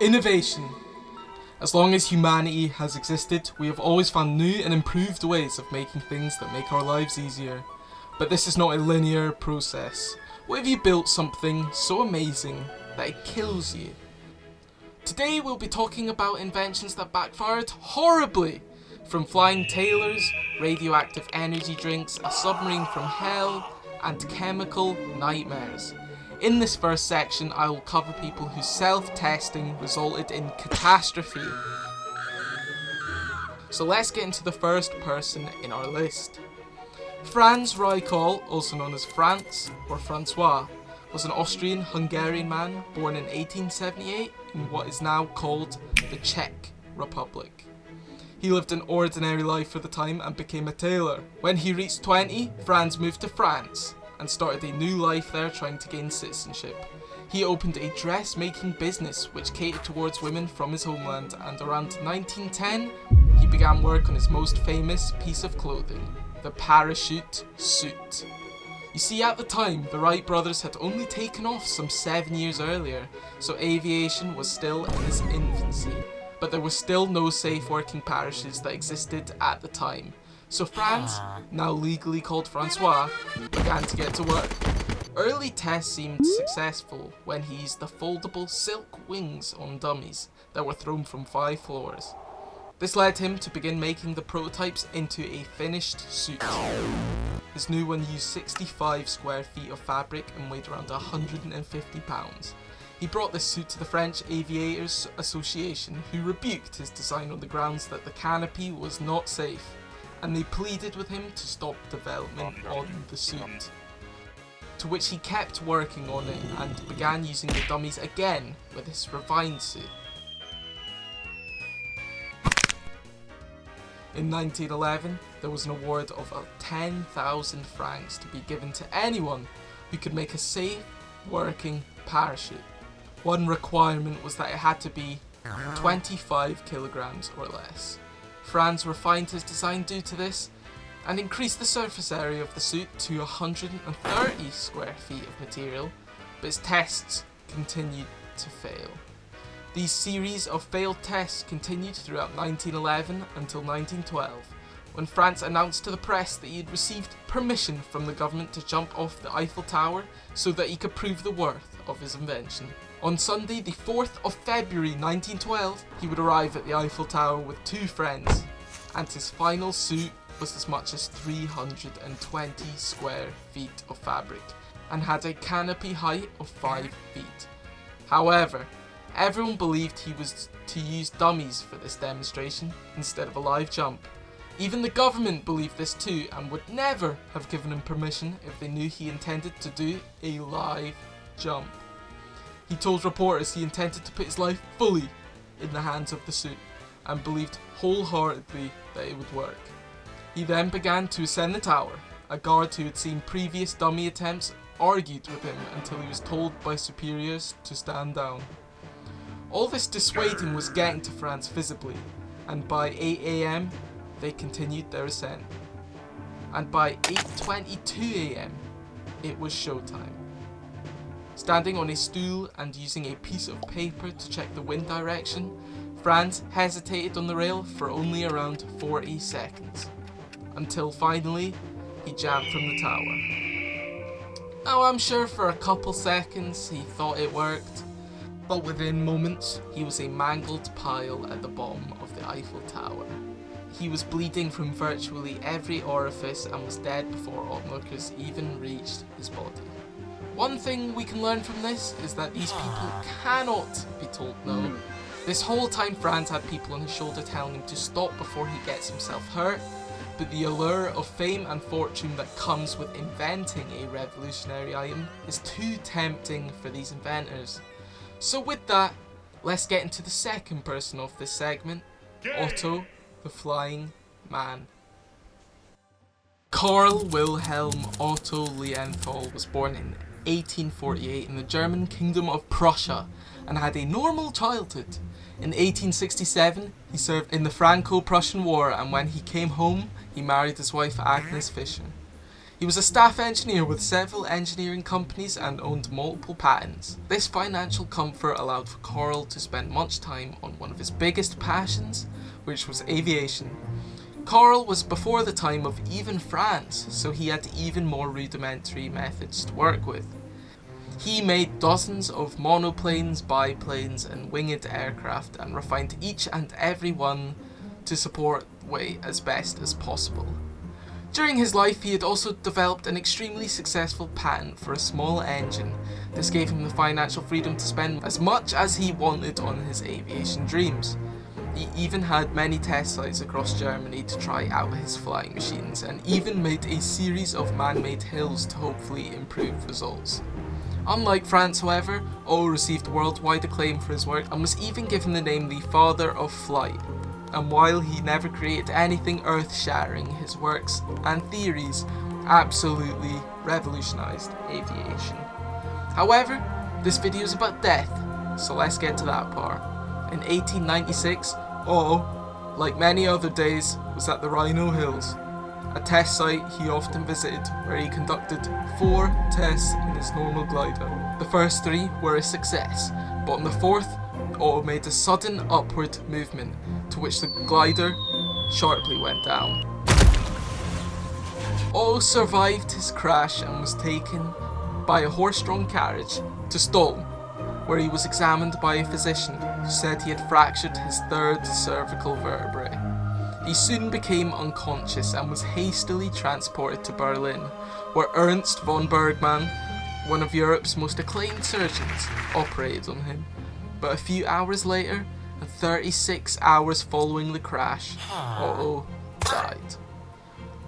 Innovation. As long as humanity has existed, we have always found new and improved ways of making things that make our lives easier. But this is not a linear process. What if you built something so amazing that it kills you? Today we'll be talking about inventions that backfired horribly. From flying tailors, radioactive energy drinks, a submarine from hell, and chemical nightmares. In this first section, I will cover people whose self-testing resulted in catastrophe. So let's get into the first person in our list. Franz Reichl, also known as Franz or Francois, was an Austrian-Hungarian man born in 1878 in what is now called the Czech Republic. He lived an ordinary life for the time and became a tailor. When he reached 20, Franz moved to France and started a new life there, trying to gain citizenship. He opened a dressmaking business which catered towards women from his homeland, and around 1910 he began work on his most famous piece of clothing, the parachute suit. You see, at the time the Wright brothers had only taken off some 7 years earlier, so aviation was still in its infancy, but there were still no safe working parachutes that existed at the time. So Franz, now legally called Francois, began to get to work. Early tests seemed successful when he used the foldable silk wings on dummies that were thrown from 5 floors. This led him to begin making the prototypes into a finished suit. His new one used 65 square feet of fabric and weighed around 150 pounds. He brought this suit to the French Aviators Association, who rebuked his design on the grounds that the canopy was not safe, and they pleaded with him to stop development on the suit. To which he kept working on it and began using the dummies again with his refined suit. In 1911, there was an award of 10,000 francs to be given to anyone who could make a safe, working parachute. One requirement was that it had to be 25 kilograms or less. Franz refined his design due to this and increased the surface area of the suit to 130 square feet of material, but his tests continued to fail. These series of failed tests continued throughout 1911 until 1912, when Franz announced to the press that he had received permission from the government to jump off the Eiffel Tower so that he could prove the worth of his invention. On Sunday, the 4th of February 1912, he would arrive at the Eiffel Tower with 2 friends, and his final suit was as much as 320 square feet of fabric, and had a canopy height of 5 feet. However, everyone believed he was to use dummies for this demonstration instead of a live jump. Even the government believed this too, and would never have given him permission if they knew he intended to do a live jump. He told reporters he intended to put his life fully in the hands of the suit, and believed wholeheartedly that it would work. He then began to ascend the tower. A guard who had seen previous dummy attempts argued with him until he was told by superiors to stand down. All this dissuading was getting to Franz visibly, and by 8 AM they continued their ascent. And by 8:22 AM it was showtime. Standing on a stool and using a piece of paper to check the wind direction, Franz hesitated on the rail for only around 40 seconds, until finally he jumped from the tower. Oh, I'm sure for a couple seconds he thought it worked, but within moments he was a mangled pile at the bottom of the Eiffel Tower. He was bleeding from virtually every orifice and was dead before onlookers even reached his body. One thing we can learn from this is that these people cannot be told no. This whole time Franz had people on his shoulder telling him to stop before he gets himself hurt, but the allure of fame and fortune that comes with inventing a revolutionary item is too tempting for these inventors. So with that, let's get into the second person of this segment, Otto the Flying Man. Karl Wilhelm Otto Lienthal was born in 1848 in the German Kingdom of Prussia and had a normal childhood. In 1867, he served in the Franco-Prussian War, and when he came home, he married his wife Agnes Fischer. He was a staff engineer with several engineering companies and owned multiple patents. This financial comfort allowed for Carl to spend much time on one of his biggest passions, which was aviation. Carl was before the time of even France, so he had even more rudimentary methods to work with. He made dozens of monoplanes, biplanes and winged aircraft and refined each and every one to support weight as best as possible. During his life, he had also developed an extremely successful patent for a small engine. This gave him the financial freedom to spend as much as he wanted on his aviation dreams. He even had many test sites across Germany to try out his flying machines, and even made a series of man-made hills to hopefully improve results. Unlike France, however, Otto received worldwide acclaim for his work and was even given the name the Father of Flight. And while he never created anything earth-shattering, his works and theories absolutely revolutionized aviation. However, this video is about death, so let's get to that part. In 1896, Otto, like many other days, was at the Rhino Hills, a test site he often visited where he conducted 4 tests in his normal glider. The first 3 were a success, but on the 4th, Otto made a sudden upward movement, to which the glider sharply went down. Otto survived his crash and was taken by a horse-drawn carriage to Stockholm, where he was examined by a physician who said he had fractured his 3rd cervical vertebrae. He soon became unconscious and was hastily transported to Berlin, where Ernst von Bergmann, one of Europe's most acclaimed surgeons, operated on him. But a few hours later, and 36 hours following the crash, Otto died.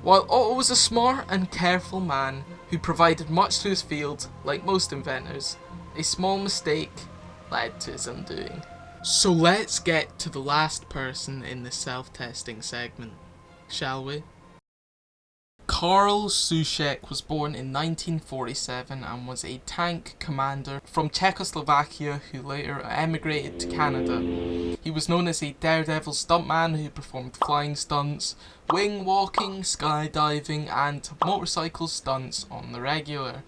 While Otto was a smart and careful man who provided much to his field, like most inventors, a small mistake led to his undoing. So let's get to the last person in the self-testing segment, shall we? Karl Suchek was born in 1947 and was a tank commander from Czechoslovakia who later emigrated to Canada. He was known as a daredevil stuntman who performed flying stunts, wing walking, skydiving and motorcycle stunts on the regular.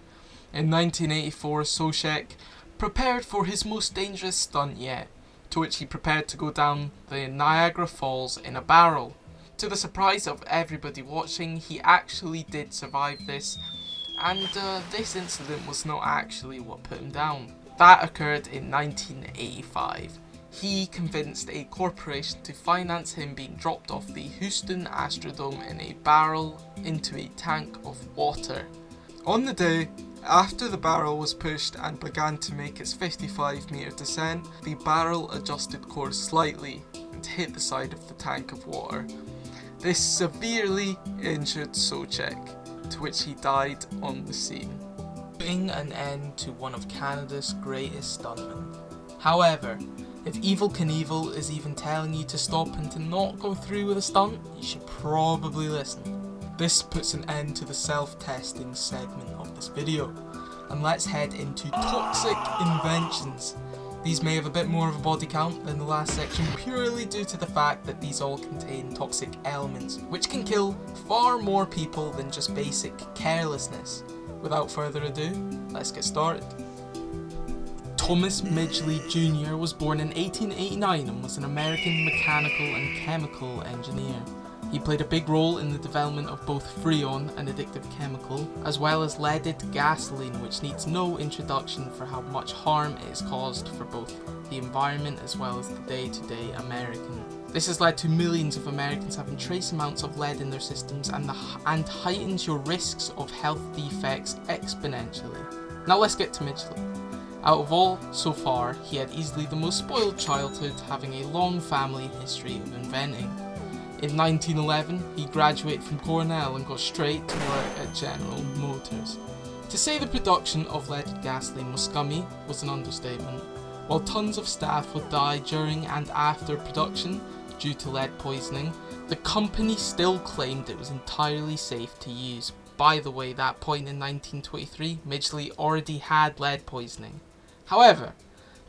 In 1984, Suchek prepared for his most dangerous stunt yet, to which he prepared to go down the Niagara Falls in a barrel. To the surprise of everybody watching, he actually did survive this, and this incident was not actually what put him down. That occurred in 1985. He convinced a corporation to finance him being dropped off the Houston Astrodome in a barrel into a tank of water. On the day after the barrel was pushed and began to make its 55-meter descent, the barrel adjusted course slightly and hit the side of the tank of water. This severely injured Suchek, to which he died on the scene, putting an end to one of Canada's greatest stuntmen. However, if Evel Knievel is even telling you to stop and to not go through with a stunt, you should probably listen. This puts an end to the self-testing segment of this video, and let's head into toxic inventions. These may have a bit more of a body count than the last section purely due to the fact that these all contain toxic elements, which can kill far more people than just basic carelessness. Without further ado, let's get started. Thomas Midgley Jr. was born in 1889 and was an American mechanical and chemical engineer. He played a big role in the development of both Freon, an addictive chemical, as well as leaded gasoline, which needs no introduction for how much harm it has caused for both the environment as well as the day-to-day American. This has led to millions of Americans having trace amounts of lead in their systems and heightens your risks of health defects exponentially. Now let's get to Midgley. Out of all so far, he had easily the most spoiled childhood, having a long family history of inventing. In 1911, he graduated from Cornell and got straight to work at General Motors. To say the production of leaded gasoline was scummy was an understatement. While tons of staff would die during and after production due to lead poisoning, the company still claimed it was entirely safe to use. By the way, that point in 1923, Midgley already had lead poisoning. However,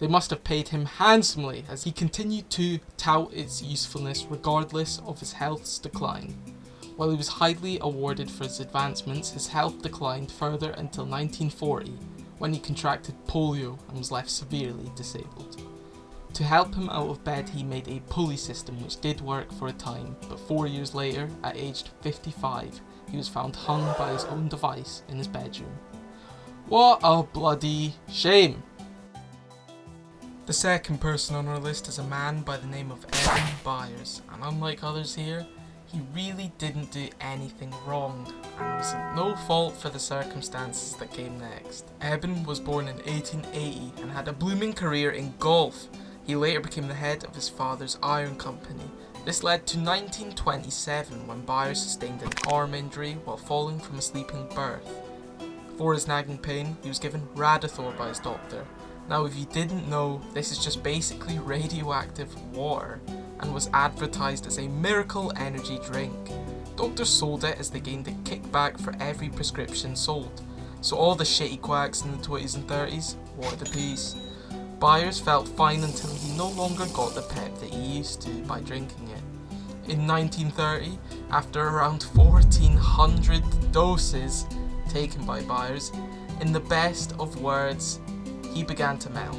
they must have paid him handsomely as he continued to tout its usefulness regardless of his health's decline. While he was highly awarded for his advancements, his health declined further until 1940, when he contracted polio and was left severely disabled. To help him out of bed, he made a pulley system which did work for a time, but 4 years later, at aged 55, he was found hung by his own device in his bedroom. What a bloody shame! The second person on our list is a man by the name of Evan Byers, and unlike others here, he really didn't do anything wrong, and it was no fault for the circumstances that came next. Evan was born in 1880 and had a blooming career in golf. He later became the head of his father's iron company. This led to 1927, when Byers sustained an arm injury while falling from a sleeping berth. For his nagging pain, he was given Radithor by his doctor. Now, if you didn't know, this is just basically radioactive water, and was advertised as a miracle energy drink. Doctors sold it as they gained a kickback for every prescription sold, so all the shitty quacks in the 20s and 30s wore the piece. Byers felt fine until he no longer got the pep that he used to by drinking it. In 1930, after around 1,400 doses taken by Byers, in the best of words, he began to melt.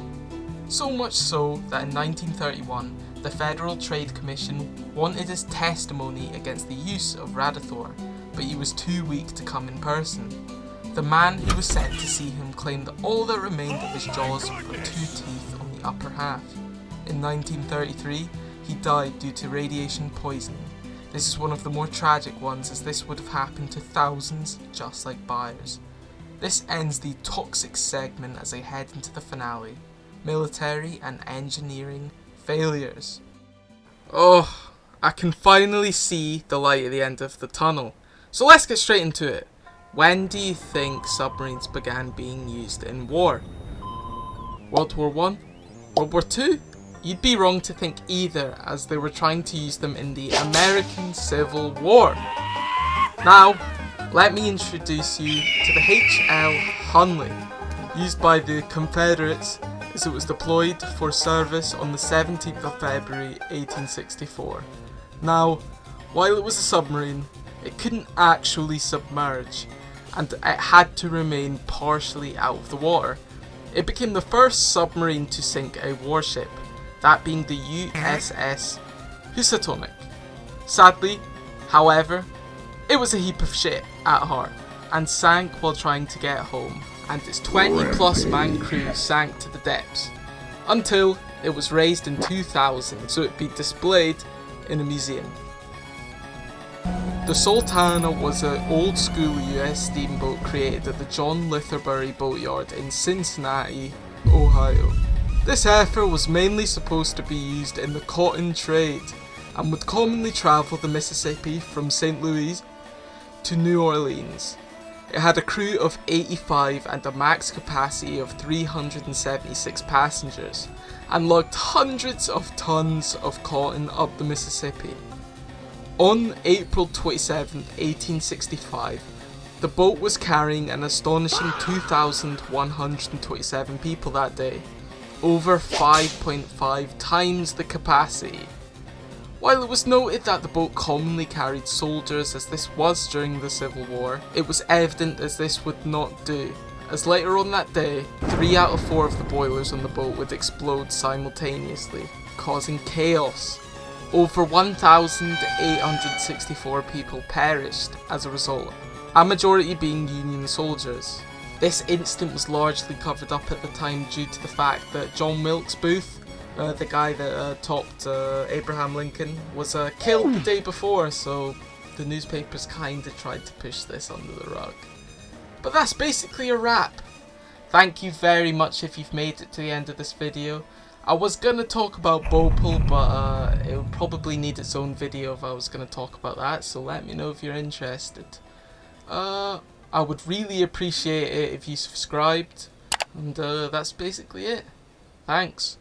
So much so that in 1931, the Federal Trade Commission wanted his testimony against the use of Radithor, but he was too weak to come in person. The man who was sent to see him claimed that all that remained of his jaws were 2 teeth on the upper half. In 1933, he died due to radiation poisoning. This is one of the more tragic ones, as this would have happened to thousands just like Byers. This ends the toxic segment as I head into the finale: military and engineering failures. Oh, I can finally see the light at the end of the tunnel. So let's get straight into it. When do you think submarines began being used in war? World War I? World War II? You'd be wrong to think either, as they were trying to use them in the American Civil War. Now, let me introduce you to the H.L. Hunley, used by the Confederates as it was deployed for service on the 17th of February 1864. Now, while it was a submarine, it couldn't actually submerge, and it had to remain partially out of the water. It became the first submarine to sink a warship, that being the USS Housatonic. Sadly, however, it was a heap of shit at heart, and sank while trying to get home, and its 20+ man crew sank to the depths, until it was raised in 2000 so it'd be displayed in a museum. The Sultana was an old school US steamboat created at the John Lithberry Boatyard in Cincinnati, Ohio. This heifer was mainly supposed to be used in the cotton trade, and would commonly travel the Mississippi from St. Louis to New Orleans. It had a crew of 85 and a max capacity of 376 passengers, and lugged hundreds of tons of cotton up the Mississippi. On April 27, 1865, the boat was carrying an astonishing 2,127 people that day, over 5.5 times the capacity. While it was noted that the boat commonly carried soldiers, as this was during the Civil War, it was evident as this would not do, as later on that day, 3 out of 4 of the boilers on the boat would explode simultaneously, causing chaos. Over 1,864 people perished as a result, a majority being Union soldiers. This incident was largely covered up at the time due to the fact that John Wilkes Booth, the guy that topped Abraham Lincoln, was killed the day before, so the newspapers kinda tried to push this under the rug. But that's basically a wrap. Thank you very much if you've made it to the end of this video. I was gonna talk about Bhopal, but it would probably need its own video if I was gonna talk about that, so let me know if you're interested. I would really appreciate it if you subscribed, and that's basically it. Thanks.